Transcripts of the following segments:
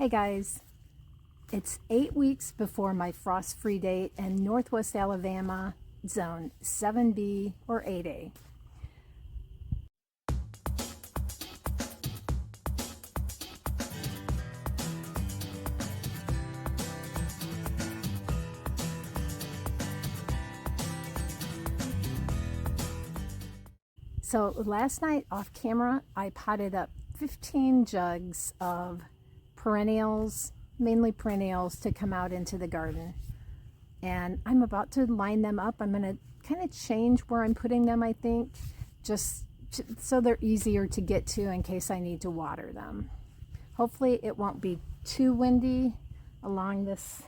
Hey guys, it's 8 weeks before my frost-free date in Northwest Alabama, zone 7B or 8A. So last night off camera, I potted up 15 jugs of perennials, mainly perennials, to come out into the garden. And I'm about to line them up. I'm going to kind of change where I'm putting them, I think, just so they're easier to get to in case I need to water them. Hopefully it won't be too windy along this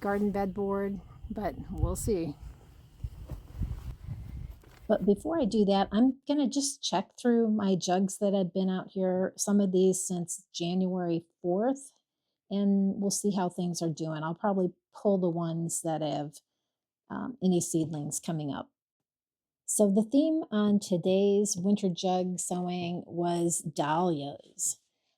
garden bed board, but we'll see. But before I do that, I'm going to just check through my jugs that have been out here, some of these since January 4th, and we'll see how things are doing. I'll probably pull the ones that have any seedlings coming up. So the theme on today's winter jug sowing was dahlias.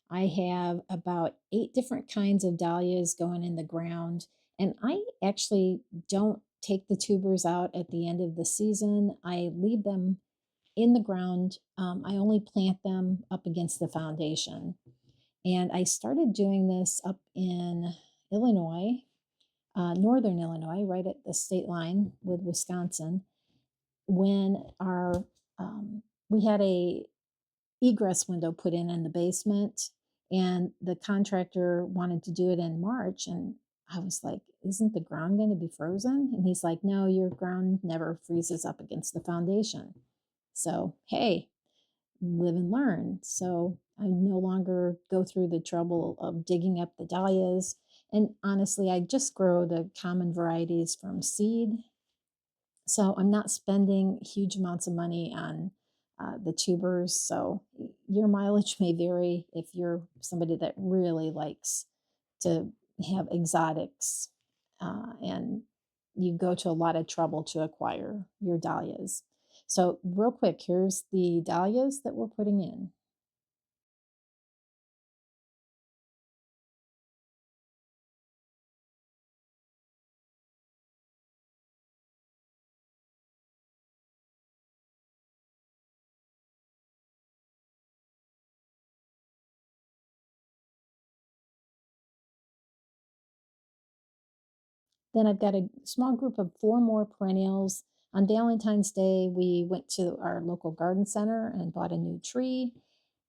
I have about 8 different kinds of dahlias going in the ground, and I actually don't take the tubers out at the end of the season. I leave them in the ground. I only plant them up against the foundation. And I started doing this up in Illinois, northern Illinois, right at the state line with Wisconsin, when our we had a egress window put in the basement, and the contractor wanted to do it in March, and I was like, isn't the ground going to be frozen? And he's like, no, your ground never freezes up against the foundation. So hey, live and learn. So I no longer go through the trouble of digging up the dahlias, and honestly I just grow the common varieties from seed. So I'm not spending huge amounts of money on the tubers. So your mileage may vary if you're somebody that really likes to have exotics, and you go to a lot of trouble to acquire your dahlias. So real quick, here's the dahlias that we're putting in. Then I've got a small group of 4 more perennials. On Valentine's Day, we went to our local garden center and bought a new tree.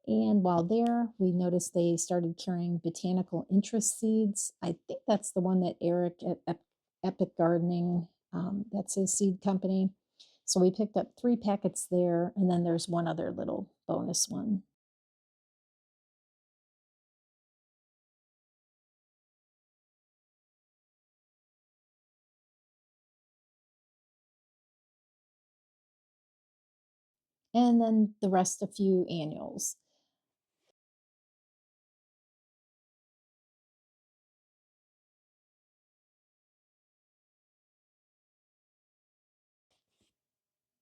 And while there, we noticed they started carrying botanical interest seeds. I think that's the one that Eric at Epic Gardening, that's his seed company. So we picked up 3 packets there, and then there's one other little bonus one. And then the rest, a few annuals.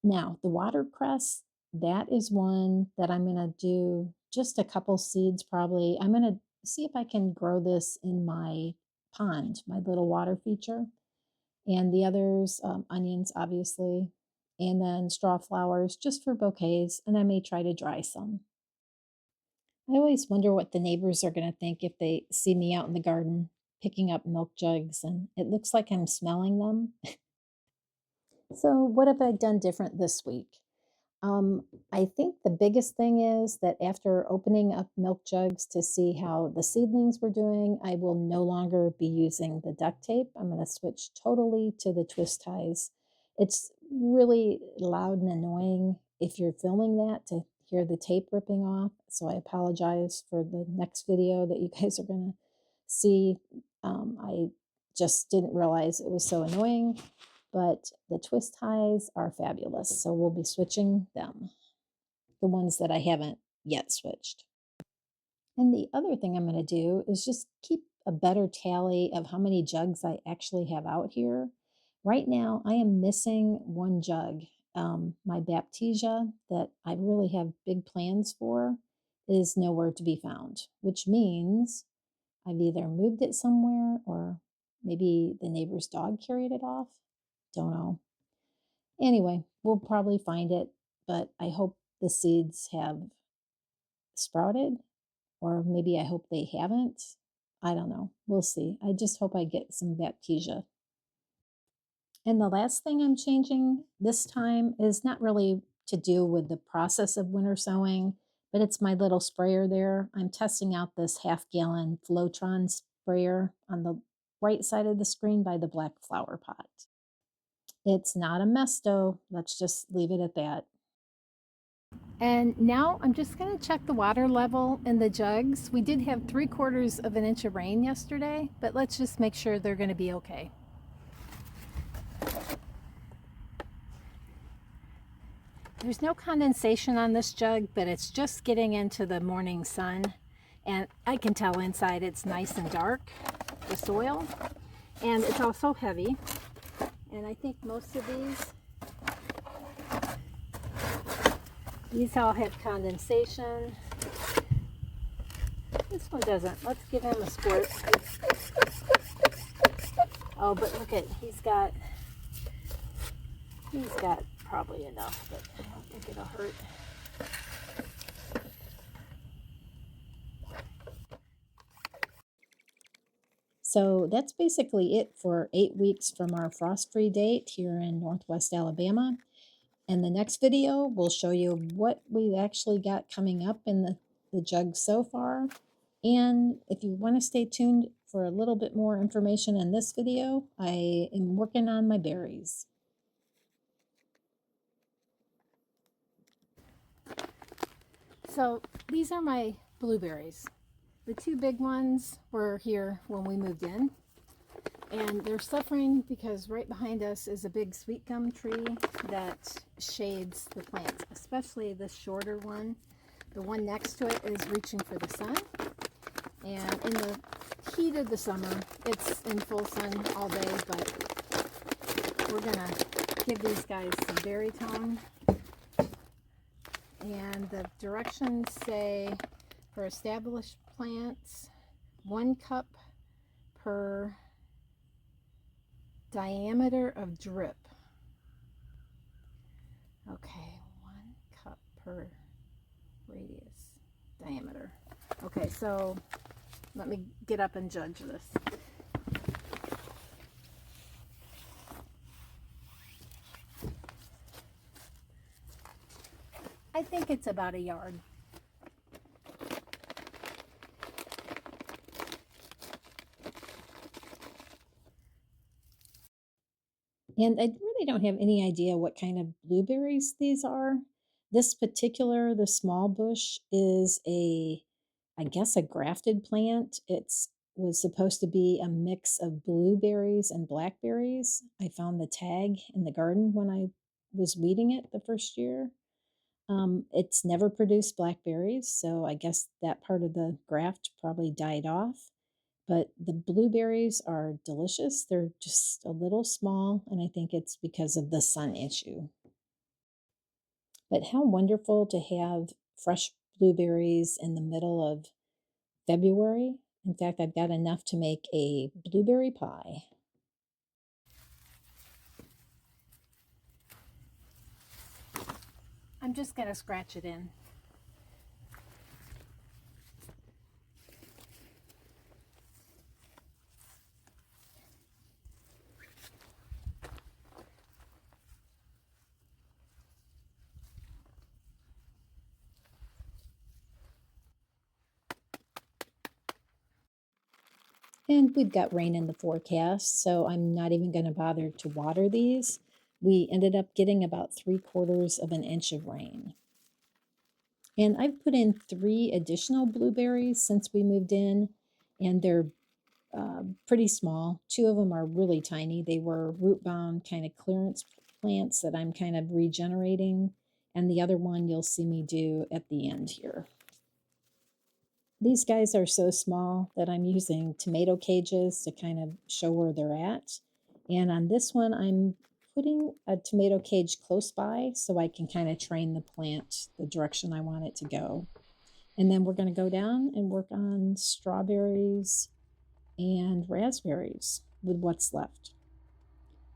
Now, the watercress, that is one that I'm going to do just a couple seeds probably. I'm going to see if I can grow this in my pond, my little water feature. And the others, onions, obviously, and then straw flowers just for bouquets. And I may try to dry some. I always wonder what the neighbors are going to think if they see me out in the garden picking up milk jugs and it looks like I'm smelling them. So, what have I done different this week? I think the biggest thing is that after opening up milk jugs to see how the seedlings were doing, I will no longer be using the duct tape. I'm going to switch totally to the twist ties. It's really loud and annoying if you're filming that to hear the tape ripping off. So I apologize for the next video that you guys are going to see. I just didn't realize it was so annoying, but the twist ties are fabulous. So we'll be switching them, the ones that I haven't yet switched. And the other thing I'm going to do is just keep a better tally of how many jugs I actually have out here. Right now, I am missing 1 jug. My Baptisia that I really have big plans for is nowhere to be found, which means I've either moved it somewhere or maybe the neighbor's dog carried it off. Don't know. Anyway, we'll probably find it, but I hope the seeds have sprouted, or maybe I hope they haven't. I don't know. We'll see. I just hope I get some baptisia. And the last thing I'm changing this time is not really to do with the process of winter sowing, but it's my little sprayer there. I'm testing out this half-gallon Flowtron sprayer on the right side of the screen by the black flower pot. It's not a mess though. Let's just leave it at that. And now I'm just going to check the water level in the jugs. We did have 3/4 of an inch of rain yesterday, but let's just make sure they're going to be okay. There's no condensation on this jug, but it's just getting into the morning sun. And I can tell inside it's nice and dark, the soil. And it's also heavy. And I think most of these all have condensation. This one doesn't. Let's give him a squirt. Oh, but look at, he's got probably enough, but I don't think it'll hurt. So that's basically it for 8 weeks from our frost-free date here in Northwest Alabama. And the next video will show you what we've actually got coming up in the jug so far. And if you want to stay tuned for a little bit more information in this video, I am working on my berries. So these are my blueberries. The 2 big ones were here when we moved in, and they're suffering because right behind us is a big sweet gum tree that shades the plants, especially the shorter one. The one next to it is reaching for the sun, and in the heat of the summer, it's in full sun all day, but we're gonna give these guys some berry tone. And the directions say for established plants, 1 cup per diameter of drip. Okay, 1 cup per radius diameter. Okay, so let me get up and judge this. I think it's about a yard. And I really don't have any idea what kind of blueberries these are. This particular, the small bush, is I guess, a grafted plant. It's was supposed to be a mix of blueberries and blackberries. I found the tag in the garden when I was weeding it the first year. It's never produced blackberries, so I guess that part of the graft probably died off. But the blueberries are delicious. They're just a little small, and I think it's because of the sun issue. But how wonderful to have fresh blueberries in the middle of February. In fact, I've got enough to make a blueberry pie. I'm just going to scratch it in. And we've got rain in the forecast, so I'm not even going to bother to water these. We ended up getting about 3/4 of an inch of rain. And I've put in 3 additional blueberries since we moved in, and they're pretty small. 2 of them are really tiny. They were root-bound kind of clearance plants that I'm kind of regenerating, and the other one you'll see me do at the end here. These guys are so small that I'm using tomato cages to kind of show where they're at. And on this one, I'm putting a tomato cage close by so I can kind of train the plant the direction I want it to go. And then we're going to go down and work on strawberries and raspberries with what's left.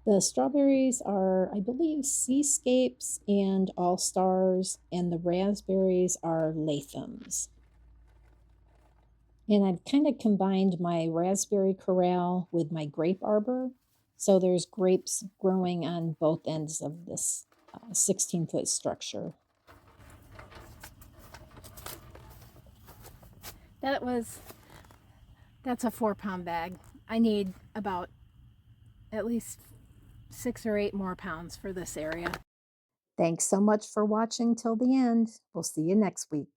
The strawberries are, I believe, Seascapes and All Stars, and the raspberries are Latham's. And I've kind of combined my raspberry corral with my grape arbor. So there's grapes growing on both ends of this 16-foot structure. That's a 4-pound bag. I need about at least 6 or 8 more pounds for this area. Thanks so much for watching till the end. We'll see you next week.